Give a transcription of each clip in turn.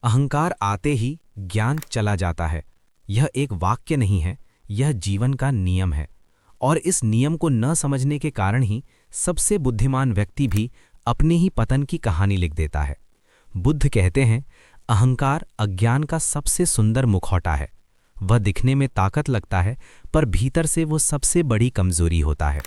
अहंकार आते ही ज्ञान चला जाता है। यह एक वाक्य नहीं है, यह जीवन का नियम है। और इस नियम को न समझने के कारण ही सबसे बुद्धिमान व्यक्ति भी अपने ही पतन की कहानी लिख देता है। बुद्ध कहते हैं, अहंकार अज्ञान का सबसे सुंदर मुखौटा है। वह दिखने में ताकत लगता है, पर भीतर से वो सबसे बड़ी कमजोरी होता है।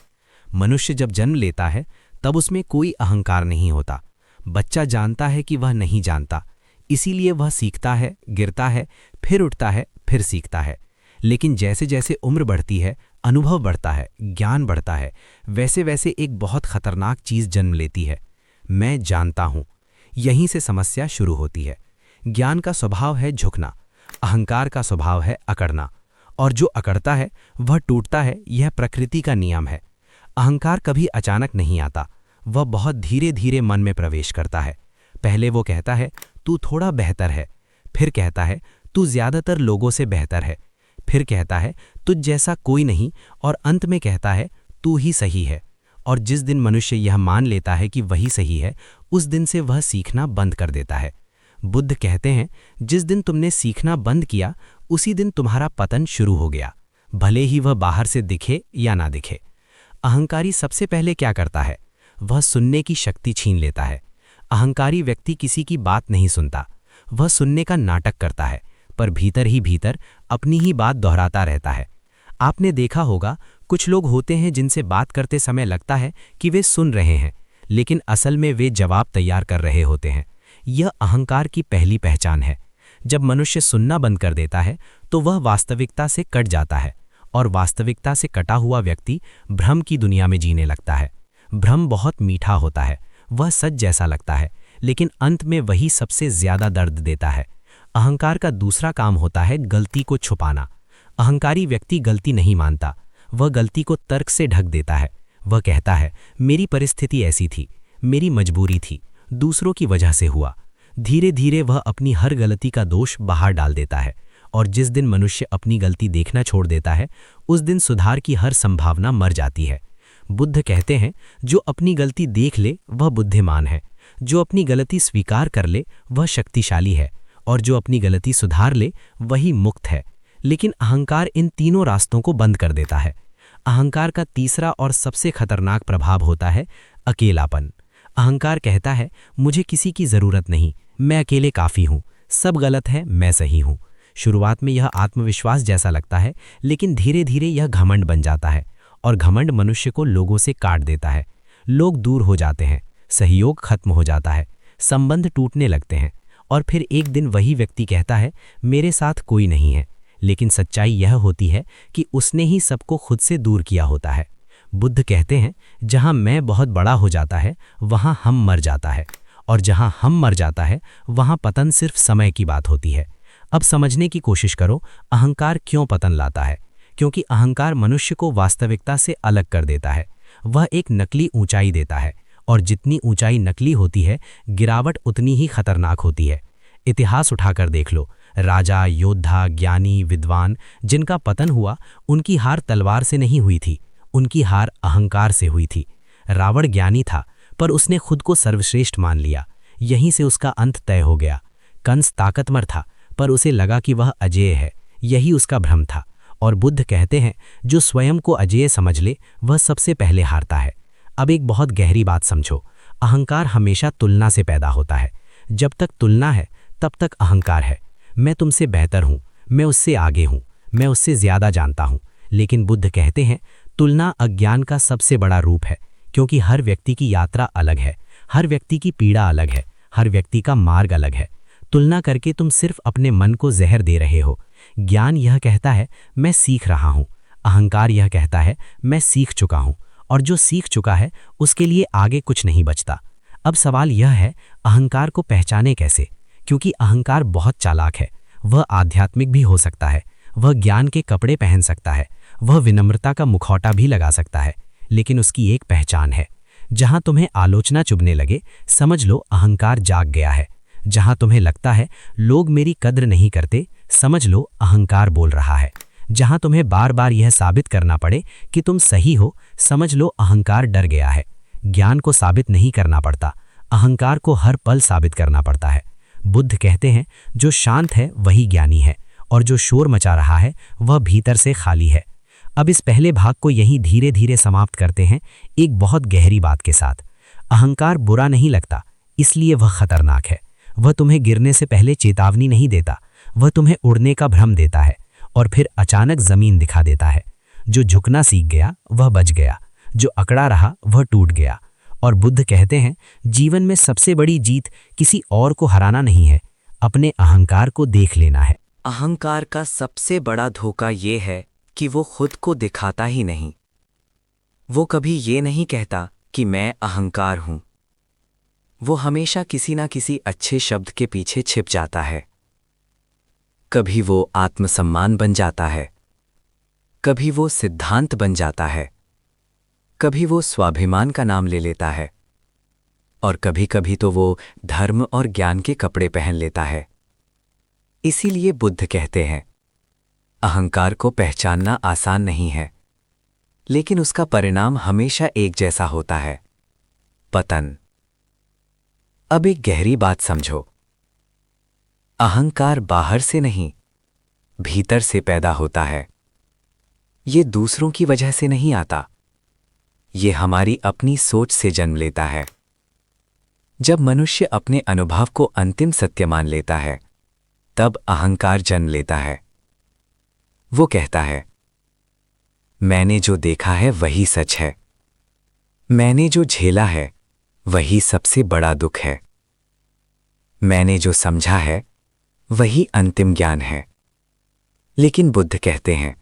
मनुष्य जब जन्म लेता है तब उसमें कोई अहंकार नहीं होता। बच्चा जानता है कि वह नहीं जानता, इसीलिए वह सीखता है, गिरता है, फिर उठता है, फिर सीखता है। लेकिन जैसे जैसे उम्र बढ़ती है, अनुभव बढ़ता है, ज्ञान बढ़ता है, वैसे वैसे एक बहुत खतरनाक चीज जन्म लेती है। मैं जानता हूं। यहीं से समस्या शुरू होती है। ज्ञान का स्वभाव है झुकना, अहंकार का स्वभाव है अकड़ना। और जो अकड़ता है वह टूटता है, यह प्रकृति का नियम है। अहंकार कभी अचानक नहीं आता, वह बहुत धीरे धीरे मन में प्रवेश करता है। पहले वो कहता है तू थोड़ा बेहतर है, फिर कहता है तू ज्यादातर लोगों से बेहतर है, फिर कहता है तुझ जैसा कोई नहीं, और अंत में कहता है तू ही सही है। और जिस दिन मनुष्य यह मान लेता है कि वही सही है, उस दिन से वह सीखना बंद कर देता है। बुद्ध कहते हैं, जिस दिन तुमने सीखना बंद किया उसी दिन तुम्हारा पतन शुरू हो गया, भले ही वह बाहर से दिखे या ना दिखे। अहंकारी सबसे पहले क्या करता है? वह सुनने की शक्ति छीन लेता है। अहंकारी व्यक्ति किसी की बात नहीं सुनता, वह सुनने का नाटक करता है, पर भीतर ही भीतर अपनी ही बात दोहराता रहता है। आपने देखा होगा, कुछ लोग होते हैं जिनसे बात करते समय लगता है कि वे सुन रहे हैं, लेकिन असल में वे जवाब तैयार कर रहे होते हैं। यह अहंकार की पहली पहचान है। जब मनुष्य सुनना बंद कर देता है तो वह वास्तविकता से कट जाता है, और वास्तविकता से कटा हुआ व्यक्ति भ्रम की दुनिया में जीने लगता है। भ्रम बहुत मीठा होता है, वह सच जैसा लगता है, लेकिन अंत में वही सबसे ज्यादा दर्द देता है। अहंकार का दूसरा काम होता है गलती को छुपाना। अहंकारी व्यक्ति गलती नहीं मानता, वह गलती को तर्क से ढक देता है। वह कहता है मेरी परिस्थिति ऐसी थी, मेरी मजबूरी थी, दूसरों की वजह से हुआ। धीरे धीरे वह अपनी हर गलती का दोष बाहर डाल देता है, और जिस दिन मनुष्य अपनी गलती देखना छोड़ देता है, उस दिन सुधार की हर संभावना मर जाती है। बुद्ध कहते हैं, जो अपनी गलती देख ले वह बुद्धिमान है, जो अपनी गलती स्वीकार कर ले वह शक्तिशाली है, और जो अपनी गलती सुधार ले वही मुक्त है। लेकिन अहंकार इन तीनों रास्तों को बंद कर देता है। अहंकार का तीसरा और सबसे खतरनाक प्रभाव होता है अकेलापन। अहंकार कहता है मुझे किसी की जरूरत नहीं, मैं अकेले काफी हूं, सब गलत है, मैं सही हूं। शुरुआत में यह आत्मविश्वास जैसा लगता है, लेकिन धीरे धीरे यह घमंड बन जाता है, और घमंड मनुष्य को लोगों से काट देता है। लोग दूर हो जाते हैं, सहयोग खत्म हो जाता है, संबंध टूटने लगते हैं, और फिर एक दिन वही व्यक्ति कहता है मेरे साथ कोई नहीं है। लेकिन सच्चाई यह होती है कि उसने ही सबको खुद से दूर किया होता है। बुद्ध कहते हैं, जहां मैं बहुत बड़ा हो जाता है वहां हम मर जाता है, और जहां हम मर जाता है वहां पतन सिर्फ समय की बात होती है। अब समझने की कोशिश करो, अहंकार क्यों पतन लाता है? क्योंकि अहंकार मनुष्य को वास्तविकता से अलग कर देता है। वह एक नकली ऊंचाई देता है, और जितनी ऊंचाई नकली होती है, गिरावट उतनी ही खतरनाक होती है। इतिहास उठाकर देख लो, राजा, योद्धा, ज्ञानी, विद्वान जिनका पतन हुआ, उनकी हार तलवार से नहीं हुई थी, उनकी हार अहंकार से हुई थी। रावण ज्ञानी था, पर उसने खुद को सर्वश्रेष्ठ मान लिया, यहीं से उसका अंत तय हो गया। कंस ताकतवर था, पर उसे लगा कि वह अजेय है, यही उसका भ्रम था। और बुद्ध कहते हैं, जो स्वयं को अजेय समझ ले वह सबसे पहले हारता है। अब एक बहुत गहरी बात समझो, अहंकार हमेशा तुलना से पैदा होता है। जब तक तुलना है तब तक अहंकार है। मैं तुमसे बेहतर हूं, मैं उससे आगे हूं, मैं उससे ज्यादा जानता हूं। लेकिन बुद्ध कहते हैं, तुलना अज्ञान का सबसे बड़ा रूप है, क्योंकि हर व्यक्ति की यात्रा अलग है, हर व्यक्ति की पीड़ा अलग है, हर व्यक्ति का मार्ग अलग है। तुलना करके तुम सिर्फ अपने मन को जहर दे रहे हो। ज्ञान यह कहता है मैं सीख रहा हूं, अहंकार यह कहता है मैं सीख चुका हूं, और जो सीख चुका है उसके लिए आगे कुछ नहीं बचता। अब सवाल यह है, अहंकार को पहचाने कैसे? क्योंकि अहंकार बहुत चालाक है। वह आध्यात्मिक भी हो सकता है, वह ज्ञान के कपड़े पहन सकता है, वह विनम्रता का मुखौटा भी लगा सकता है, लेकिन उसकी एक पहचान है। जहां तुम्हें आलोचना चुभने लगे, समझ लो अहंकार जाग गया है। जहां तुम्हें लगता है लोग मेरी कद्र नहीं करते, समझ लो अहंकार बोल रहा है। जहां तुम्हें बार बार यह साबित करना पड़े कि तुम सही हो, समझ लो अहंकार डर गया है। ज्ञान को साबित नहीं करना पड़ता, अहंकार को हर पल साबित करना पड़ता है। बुद्ध कहते हैं जो शांत है वही ज्ञानी है और जो शोर मचा रहा है वह भीतर से खाली है। अब इस पहले भाग को यहीं धीरे धीरे समाप्त करते हैं एक बहुत गहरी बात के साथ। अहंकार बुरा नहीं लगता, इसलिए वह खतरनाक है। वह तुम्हें गिरने से पहले चेतावनी नहीं देता, वह तुम्हें उड़ने का भ्रम देता है और फिर अचानक जमीन दिखा देता है। जो झुकना सीख गया वह बच गया, जो अकड़ा रहा वह टूट गया। और बुद्ध कहते हैं जीवन में सबसे बड़ी जीत किसी और को हराना नहीं है, अपने अहंकार को देख लेना है। अहंकार का सबसे बड़ा धोखा ये है कि वो खुद को दिखाता ही नहीं। वो कभी ये नहीं कहता कि मैं अहंकार हूं। वो हमेशा किसी ना किसी अच्छे शब्द के पीछे छिप जाता है। कभी वो आत्मसम्मान बन जाता है, कभी वो सिद्धांत बन जाता है, कभी वो स्वाभिमान का नाम ले लेता है और कभी कभी तो वो धर्म और ज्ञान के कपड़े पहन लेता है। इसीलिए बुद्ध कहते हैं अहंकार को पहचानना आसान नहीं है, लेकिन उसका परिणाम हमेशा एक जैसा होता है, पतन। अब एक गहरी बात समझो, अहंकार बाहर से नहीं, भीतर से पैदा होता है। ये दूसरों की वजह से नहीं आता, ये हमारी अपनी सोच से जन्म लेता है। जब मनुष्य अपने अनुभव को अंतिम सत्य मान लेता है, तब अहंकार जन्म लेता है। वो कहता है मैंने जो देखा है वही सच है, मैंने जो झेला है वही सबसे बड़ा दुख है, मैंने जो समझा है वही अंतिम ज्ञान है। लेकिन बुद्ध कहते हैं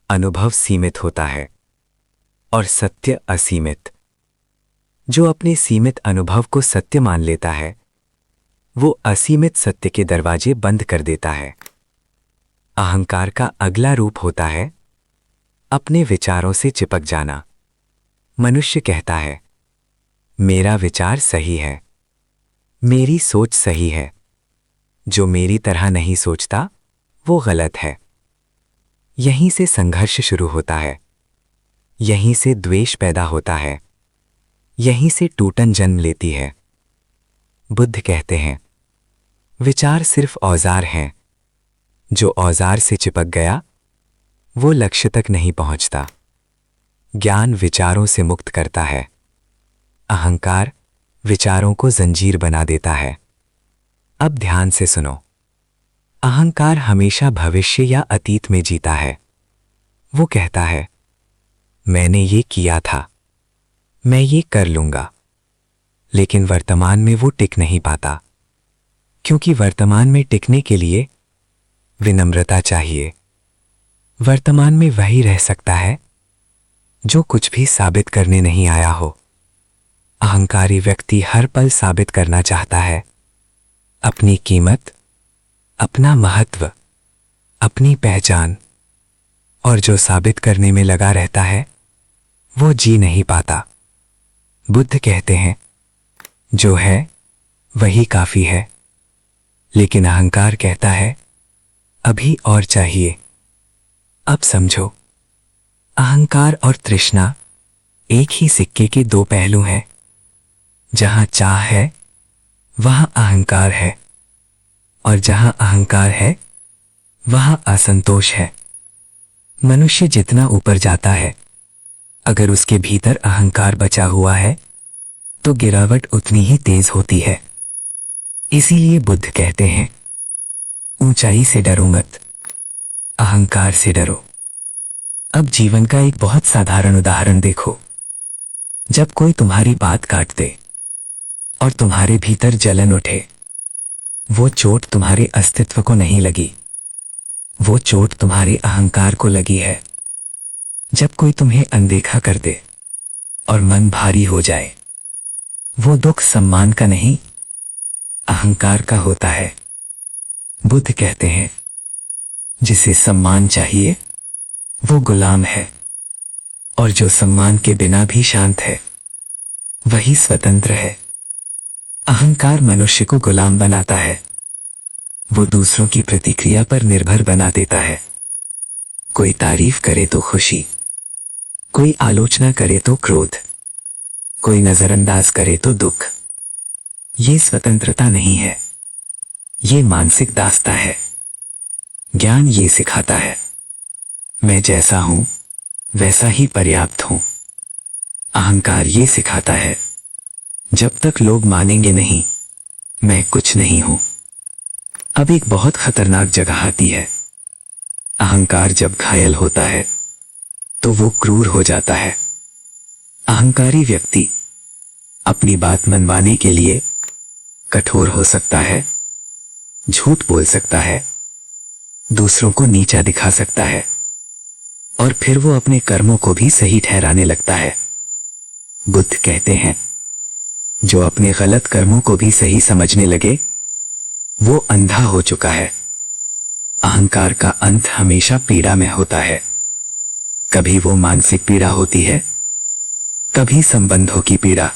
अनुभव सीमित होता है और सत्य असीमित। जो अपने सीमित अनुभव को सत्य मान लेता है, वो असीमित सत्य के दरवाजे बंद कर देता है। अहंकार का अगला रूप होता है अपने विचारों से चिपक जाना। मनुष्य कहता है मेरा विचार सही है, मेरी सोच सही है, जो मेरी तरह नहीं सोचता वो गलत है। यहीं से संघर्ष शुरू होता है, यहीं से द्वेष पैदा होता है, यहीं से टूटन जन्म लेती है। बुद्ध कहते हैं विचार सिर्फ औजार हैं, जो औजार से चिपक गया वो लक्ष्य तक नहीं पहुंचता। ज्ञान विचारों से मुक्त करता है, अहंकार विचारों को जंजीर बना देता है। अब ध्यान से सुनो, अहंकार हमेशा भविष्य या अतीत में जीता है। वो कहता है मैंने ये किया था, मैं ये कर लूंगा। लेकिन वर्तमान में वो टिक नहीं पाता, क्योंकि वर्तमान में टिकने के लिए विनम्रता चाहिए। वर्तमान में वही रह सकता है जो कुछ भी साबित करने नहीं आया हो। अहंकारी व्यक्ति हर पल साबित करना चाहता है, अपनी कीमत, अपना महत्व, अपनी पहचान। और जो साबित करने में लगा रहता है वो जी नहीं पाता। बुद्ध कहते हैं जो है वही काफी है, लेकिन अहंकार कहता है अभी और चाहिए। अब समझो, अहंकार और तृष्णा एक ही सिक्के के दो पहलू हैं। जहां चाह है वहां अहंकार है, और जहां अहंकार है वहां असंतोष है। मनुष्य जितना ऊपर जाता है, अगर उसके भीतर अहंकार बचा हुआ है तो गिरावट उतनी ही तेज होती है। इसीलिए बुद्ध कहते हैं ऊंचाई से डरो मत, अहंकार से डरो। अब जीवन का एक बहुत साधारण उदाहरण देखो। जब कोई तुम्हारी बात काट दे और तुम्हारे भीतर जलन उठे, वो चोट तुम्हारे अस्तित्व को नहीं लगी, वो चोट तुम्हारे अहंकार को लगी है। जब कोई तुम्हें अनदेखा कर दे और मन भारी हो जाए, वो दुख सम्मान का नहीं, अहंकार का होता है। बुद्ध कहते हैं जिसे सम्मान चाहिए वो गुलाम है, और जो सम्मान के बिना भी शांत है वही स्वतंत्र है। अहंकार मनुष्य को गुलाम बनाता है, वो दूसरों की प्रतिक्रिया पर निर्भर बना देता है। कोई तारीफ करे तो खुशी, कोई आलोचना करे तो क्रोध, कोई नजरअंदाज करे तो दुख। ये स्वतंत्रता नहीं है, ये मानसिक दास्ता है। ज्ञान ये सिखाता है मैं जैसा हूं वैसा ही पर्याप्त हूं। अहंकार ये सिखाता है जब तक लोग मानेंगे नहीं मैं कुछ नहीं हूं। अब एक बहुत खतरनाक जगह आती है। अहंकार जब घायल होता है तो वो क्रूर हो जाता है। अहंकारी व्यक्ति अपनी बात मनवाने के लिए कठोर हो सकता है, झूठ बोल सकता है, दूसरों को नीचा दिखा सकता है और फिर वो अपने कर्मों को भी सही ठहराने लगता है। बुद्ध कहते हैं जो अपने गलत कर्मों को भी सही समझने लगे वो अंधा हो चुका है। अहंकार का अंत हमेशा पीड़ा में होता है। कभी वो मानसिक पीड़ा होती है, कभी संबंधों की पीड़ा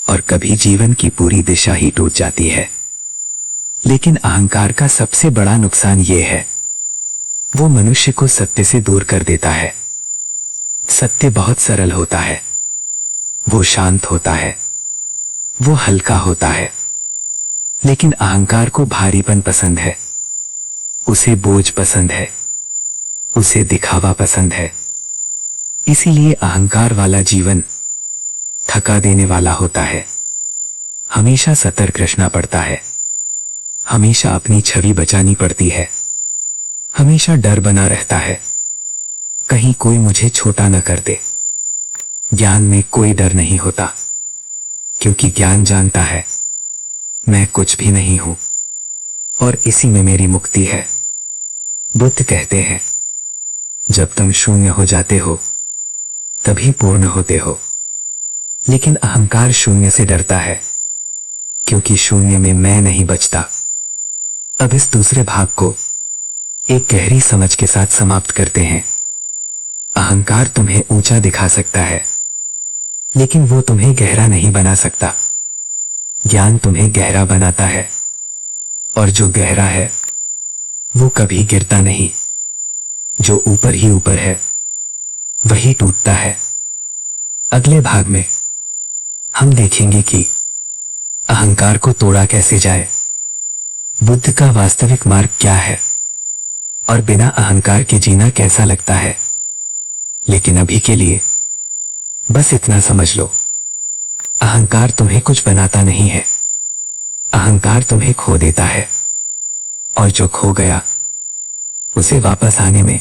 और कभी जीवन की पूरी दिशा ही टूट जाती है। लेकिन अहंकार का सबसे बड़ा नुकसान ये है वो मनुष्य को सत्य से दूर कर देता है। सत्य बहुत सरल होता है, वो शांत होता है, वो हल्का होता है। लेकिन अहंकार को भारीपन पसंद है, उसे बोझ पसंद है, उसे दिखावा पसंद है। इसीलिए अहंकार वाला जीवन थका देने वाला होता है। हमेशा सतर्क रहना पड़ता है, हमेशा अपनी छवि बचानी पड़ती है, हमेशा डर बना रहता है कहीं कोई मुझे छोटा न कर दे। ज्ञान में कोई डर नहीं होता क्योंकि ज्ञान जानता है मैं कुछ भी नहीं हूं और इसी में मेरी मुक्ति है। बुद्ध कहते हैं जब तुम शून्य हो जाते हो तभी पूर्ण होते हो। लेकिन अहंकार शून्य से डरता है क्योंकि शून्य में मैं नहीं बचता। अब इस दूसरे भाग को एक गहरी समझ के साथ समाप्त करते हैं। अहंकार तुम्हें ऊंचा दिखा सकता है लेकिन वो तुम्हें गहरा नहीं बना सकता। ज्ञान तुम्हें गहरा बनाता है और जो गहरा है वो कभी गिरता नहीं। जो ऊपर ही ऊपर है वही टूटता है। अगले भाग में हम देखेंगे कि अहंकार को तोड़ा कैसे जाए, बुद्ध का वास्तविक मार्ग क्या है और बिना अहंकार के जीना कैसा लगता है। लेकिन अभी के लिए बस इतना समझ लो, अहंकार तुम्हें कुछ बनाता नहीं है, अहंकार तुम्हें खो देता है और जो खो गया उसे वापस आने में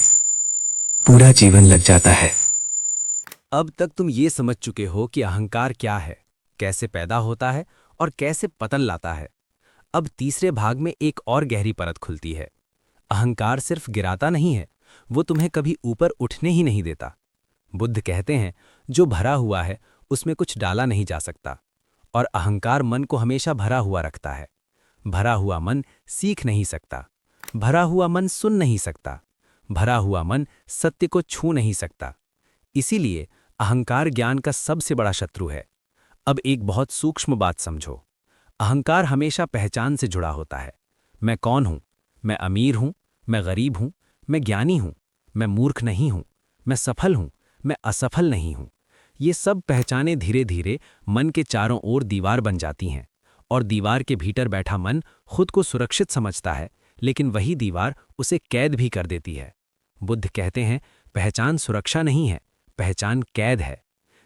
पूरा जीवन लग जाता है। अब तक तुम ये समझ चुके हो कि अहंकार क्या है, कैसे पैदा होता है और कैसे पतन लाता है। अब तीसरे भाग में एक और गहरी परत खुलती है। अहंकार सिर्फ गिराता नहीं है, वो तुम्हें कभी ऊपर उठने ही नहीं देता। बुद्ध कहते हैं जो भरा हुआ है उसमें कुछ डाला नहीं जा सकता और अहंकार मन को हमेशा भरा हुआ रखता है। भरा हुआ मन सीख नहीं सकता, भरा हुआ मन सुन नहीं सकता, भरा हुआ मन सत्य को छू नहीं सकता। इसीलिए अहंकार ज्ञान का सबसे बड़ा शत्रु है। अब एक बहुत सूक्ष्म बात समझो, अहंकार हमेशा पहचान से जुड़ा होता है। मैं कौन हूं? मैं अमीर हूं, मैं गरीब हूं, मैं ज्ञानी हूं, मैं मूर्ख नहीं हूं, मैं सफल हूं, मैं असफल नहीं हूं। ये सब पहचानें धीरे धीरे मन के चारों ओर दीवार बन जाती हैं और दीवार के भीतर बैठा मन खुद को सुरक्षित समझता है, लेकिन वही दीवार उसे कैद भी कर देती है। बुद्ध कहते हैं पहचान सुरक्षा नहीं है, पहचान कैद है।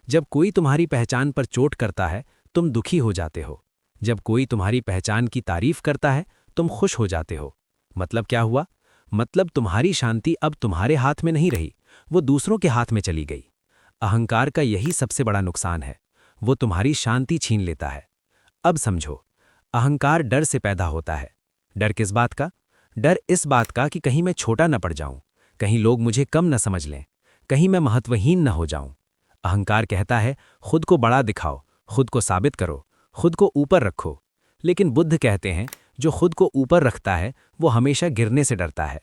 जब कोई तुम्हारी पहचान पर चोट करता है तुम दुखी हो जाते हो, जब कोई तुम्हारी पहचान की तारीफ करता है तुम खुश हो जाते हो। मतलब क्या हुआ? मतलब तुम्हारी शांति अब तुम्हारे हाथ में नहीं रही, वो दूसरों के हाथ में चली गई। अहंकार का यही सबसे बड़ा नुकसान है, वो तुम्हारी शांति छीन लेता है। अब समझो, अहंकार डर से पैदा होता है। डर किस बात का? डर इस बात का कि कहीं मैं छोटा न पड़ जाऊं, कहीं लोग मुझे कम न समझ लें, कहीं मैं महत्वहीन न हो जाऊं। अहंकार कहता है खुद को बड़ा दिखाओ, खुद को साबित करो, खुद को ऊपर रखो। लेकिन बुद्ध कहते हैं जो खुद को ऊपर रखता है वो हमेशा गिरने से डरता है।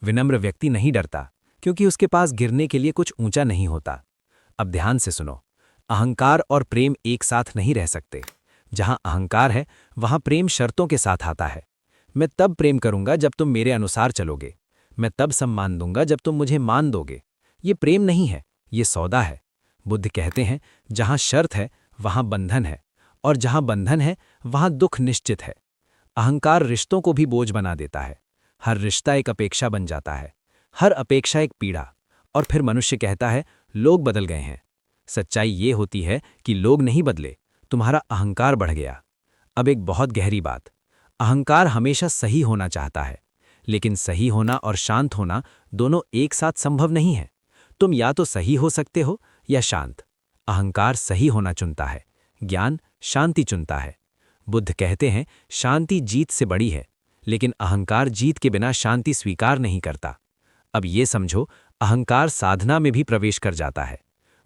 विनम्र व्यक्ति नहीं डरता क्योंकि उसके पास गिरने के लिए कुछ ऊंचा नहीं होता। अब ध्यान से सुनो, अहंकार और प्रेम एक साथ नहीं रह सकते। जहां अहंकार है वहां प्रेम शर्तों के साथ आता है। मैं तब प्रेम करूंगा जब तुम मेरे अनुसार चलोगे, मैं तब सम्मान दूंगा जब तुम मुझे मान दोगे। ये प्रेम नहीं है, ये सौदा है। बुद्ध कहते हैं जहां शर्त है वहां बंधन है और जहां बंधन है वहां दुख निश्चित है। अहंकार रिश्तों को भी बोझ बना देता है। हर रिश्ता एक अपेक्षा बन जाता है, हर अपेक्षा एक पीड़ा, और फिर मनुष्य कहता है लोग बदल गए हैं। सच्चाई ये होती है कि लोग नहीं बदले, तुम्हारा अहंकार बढ़ गया। अब एक बहुत गहरी बात, अहंकार हमेशा सही होना चाहता है, लेकिन सही होना और शांत होना दोनों एक साथ संभव नहीं है। तुम या तो सही हो सकते हो या शांत। अहंकार सही होना चुनता है, ज्ञान शांति चुनता है। बुद्ध कहते हैं शांति जीत से बड़ी है, लेकिन अहंकार जीत के बिना शांति स्वीकार नहीं करता। अब ये समझो, अहंकार साधना में भी प्रवेश कर जाता है।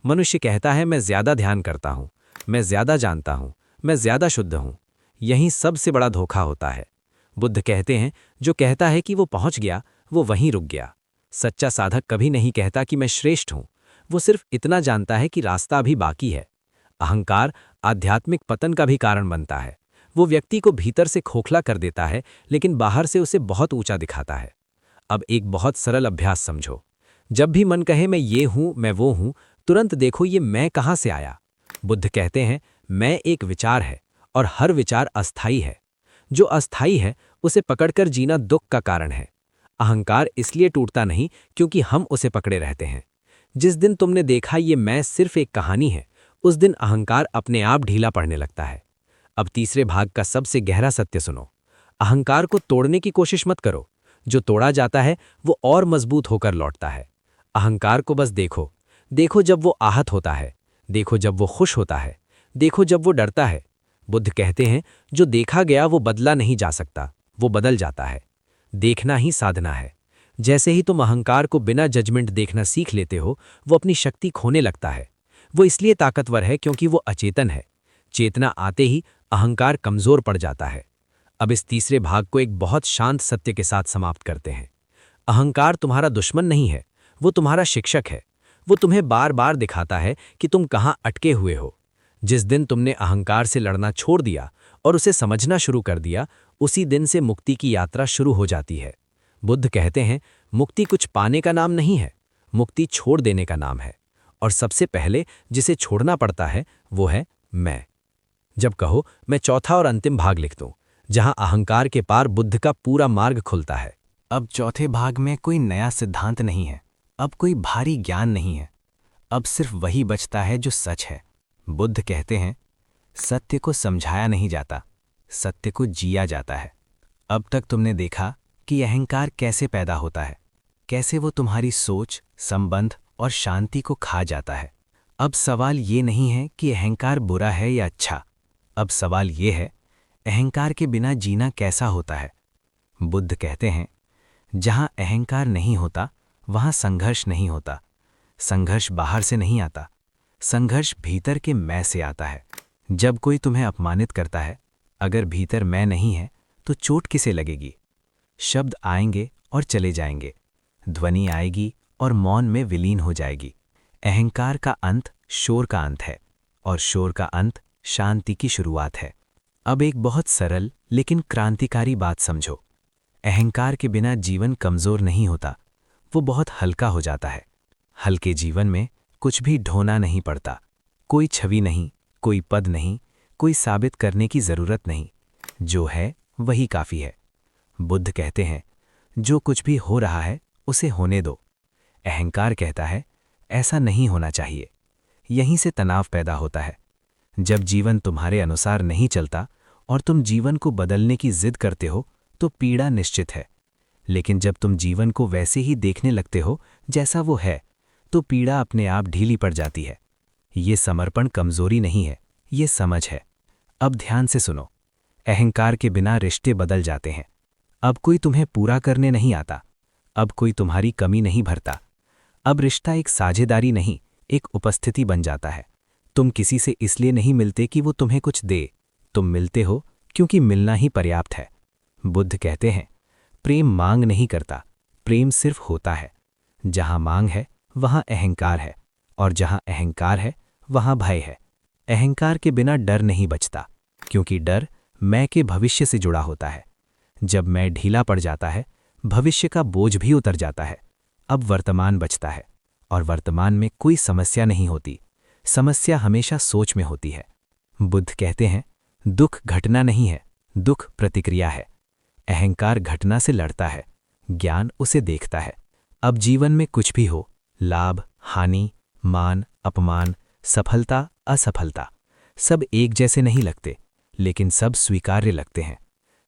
मनुष्य कहता है मैं ज्यादा ध्यान करता हूं, मैं ज्यादा जानता हूं, मैं ज्यादा शुद्ध हूं। यही सबसे बड़ा धोखा होता है। बुद्ध कहते हैं जो कहता है कि वो पहुंच गया, वो वहीं रुक गया। सच्चा साधक कभी नहीं कहता कि मैं श्रेष्ठ हूं, वो सिर्फ इतना जानता है कि रास्ता अभी बाकी है। अहंकार आध्यात्मिक पतन का भी कारण बनता है। वो व्यक्ति को भीतर से खोखला कर देता है, लेकिन बाहर से उसे बहुत ऊंचा दिखाता है। अब एक बहुत सरल अभ्यास समझो। जब भी मन कहे मैं ये हूं, मैं वो हूं, तुरंत देखो ये मैं कहां से आया। बुद्ध कहते हैं मैं एक विचार है, और हर विचार अस्थायी है। जो अस्थायी है उसे पकड़कर जीना दुख का कारण है। अहंकार इसलिए टूटता नहीं क्योंकि हम उसे पकड़े रहते हैं। जिस दिन तुमने देखा ये मैं सिर्फ एक कहानी है, उस दिन अहंकार अपने आप ढीला पड़ने लगता है। अब तीसरे भाग का सबसे गहरा सत्य सुनो। अहंकार को तोड़ने की कोशिश मत करो। जो तोड़ा जाता है वो और मजबूत होकर लौटता है। अहंकार को बस देखो, देखो जब वो आहत होता है, देखो जब वो खुश होता है, देखो जब वो डरता है। बुद्ध कहते हैं जो देखा गया वो बदला नहीं जा सकता, वो बदल जाता है। देखना ही साधना है। जैसे ही तुम अहंकार को बिना जजमेंट देखना सीख लेते हो, वो अपनी शक्ति खोने लगता है। वो इसलिए ताकतवर है क्योंकि वो अचेतन है। चेतना आते ही अहंकार कमजोर पड़ जाता है। अब इस तीसरे भाग को एक बहुत शांत सत्य के साथ समाप्त करते हैं। अहंकार तुम्हारा दुश्मन नहीं है, वो तुम्हारा शिक्षक है। वो तुम्हें बार बार दिखाता है कि तुम कहाँ अटके हुए हो। जिस दिन तुमने अहंकार से लड़ना छोड़ दिया और उसे समझना शुरू कर दिया, उसी दिन से मुक्ति की यात्रा शुरू हो जाती है। बुद्ध कहते हैं मुक्ति कुछ पाने का नाम नहीं है, मुक्ति छोड़ देने का नाम है। और सबसे पहले जिसे छोड़ना पड़ता है वो है मैं। जब कहो मैं चौथा और अंतिम भाग लिख दूं, जहां अहंकार के पार बुद्ध का पूरा मार्ग खुलता है। अब चौथे भाग में कोई नया सिद्धांत नहीं है, अब कोई भारी ज्ञान नहीं है, अब सिर्फ वही बचता है जो सच है। बुद्ध कहते हैं सत्य को समझाया नहीं जाता, सत्य को जिया जाता है। अब तक तुमने देखा कि अहंकार कैसे पैदा होता है, कैसे वो तुम्हारी सोच, संबंध और शांति को खा जाता है। अब सवाल ये नहीं है कि अहंकार बुरा है या अच्छा, अब सवाल ये है अहंकार के बिना जीना कैसा होता है। बुद्ध कहते हैं जहां अहंकार नहीं होता वहां संघर्ष नहीं होता। संघर्ष बाहर से नहीं आता, संघर्ष भीतर के मैं से आता है। जब कोई तुम्हें अपमानित करता है, अगर भीतर मैं नहीं है तो चोट किसे लगेगी। शब्द आएंगे और चले जाएंगे, ध्वनि आएगी और मौन में विलीन हो जाएगी। अहंकार का अंत शोर का अंत है, और शोर का अंत शांति की शुरुआत है। अब एक बहुत सरल लेकिन क्रांतिकारी बात समझो। अहंकार के बिना जीवन कमजोर नहीं होता, वो बहुत हल्का हो जाता है। हल्के जीवन में कुछ भी ढोना नहीं पड़ता, कोई छवि नहीं, कोई पद नहीं, कोई साबित करने की जरूरत नहीं। जो है वही काफी है। बुद्ध कहते हैं जो कुछ भी हो रहा है उसे होने दो। अहंकार कहता है ऐसा नहीं होना चाहिए। यहीं से तनाव पैदा होता है। जब जीवन तुम्हारे अनुसार नहीं चलता और तुम जीवन को बदलने की जिद करते हो तो पीड़ा निश्चित है। लेकिन जब तुम जीवन को वैसे ही देखने लगते हो जैसा वो है, तो पीड़ा अपने आप ढीली पड़ जाती है। ये समर्पण कमजोरी नहीं है, ये समझ है। अब ध्यान से सुनो। अहंकार के बिना रिश्ते बदल जाते हैं। अब कोई तुम्हें पूरा करने नहीं आता, अब कोई तुम्हारी कमी नहीं भरता। अब रिश्ता एक साझेदारी नहीं, एक उपस्थिति बन जाता है। तुम किसी से इसलिए नहीं मिलते कि वो तुम्हें कुछ दे, तुम मिलते हो क्योंकि मिलना ही पर्याप्त है। बुद्ध कहते हैं प्रेम मांग नहीं करता, प्रेम सिर्फ होता है। जहां मांग है वहां अहंकार है, और जहां अहंकार है वहां भय है। अहंकार के बिना डर नहीं बचता, क्योंकि डर मैं के भविष्य से जुड़ा होता है। जब मैं ढीला पड़ जाता है, भविष्य का बोझ भी उतर जाता है। अब वर्तमान बचता है, और वर्तमान में कोई समस्या नहीं होती। समस्या हमेशा सोच में होती है। बुद्ध कहते हैं दुख घटना नहीं है, दुख प्रतिक्रिया है। अहंकार घटना से लड़ता है, ज्ञान उसे देखता है। अब जीवन में कुछ भी हो, लाभ, हानि, मान, अपमान, सफलता, असफलता, सब एक जैसे नहीं लगते, लेकिन सब स्वीकार्य लगते हैं।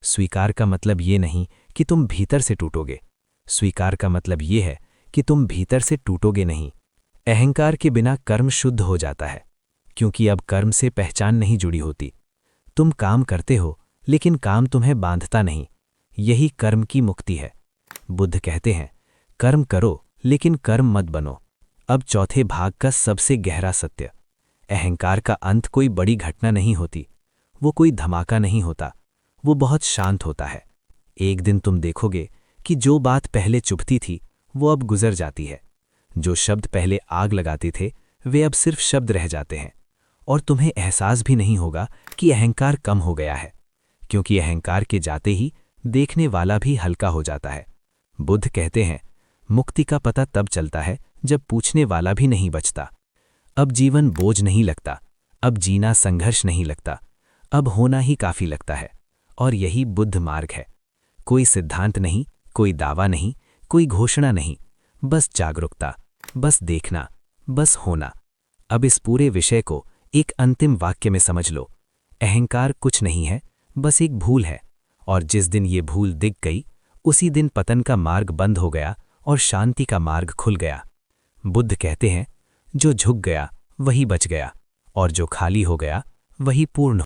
स्वीकार का मतलब ये नहीं कि तुम भीतर से टूटोगे। स्वीकार का मतलब ये है कि तुम भीतर से टूटोगे नहीं। अहंकार के बिना कर्म शुद्ध हो जाता है, क्योंकि अब कर्म से पहचान नहीं जुड़ी होती। तुम काम करते हो, लेकिन काम तुम्हें बांधता नहीं। यही कर्म की मुक्ति है। बुद्ध कहते हैं, कर्म करो लेकिन कर्म मत बनो। अब चौथे भाग का सबसे गहरा सत्य। अहंकार का अंत कोई बड़ी घटना नहीं होती, वो कोई धमाका नहीं होता, वो बहुत शांत होता है। एक दिन तुम देखोगे कि जो बात पहले चुभती थी वो अब गुजर जाती है। जो शब्द पहले आग लगाते थे वे अब सिर्फ शब्द रह जाते हैं। और तुम्हें एहसास भी नहीं होगा कि अहंकार कम हो गया है, क्योंकि अहंकार के जाते ही देखने वाला भी हल्का हो जाता है। बुद्ध कहते हैं, मुक्ति का पता तब चलता है जब पूछने वाला भी नहीं बचता। अब जीवन बोझ नहीं लगता, अब जीना संघर्ष नहीं लगता, अब होना ही काफी लगता है। और यही बुद्ध मार्ग है। कोई सिद्धांत नहीं, कोई दावा नहीं, कोई घोषणा नहीं, बस जागरूकता, बस देखना, बस होना। अब इस पूरे विषय को एक अंतिम वाक्य में समझ लो। अहंकार कुछ नहीं है, बस एक भूल है। और जिस दिन ये भूल दिख गई, उसी दिन पतन का मार्ग बंद हो गया और शांति का मार्ग खुल गया। बुद्ध कहते हैं, जो झुक गया वही बच गया, और जो खाली हो गया वही पूर्ण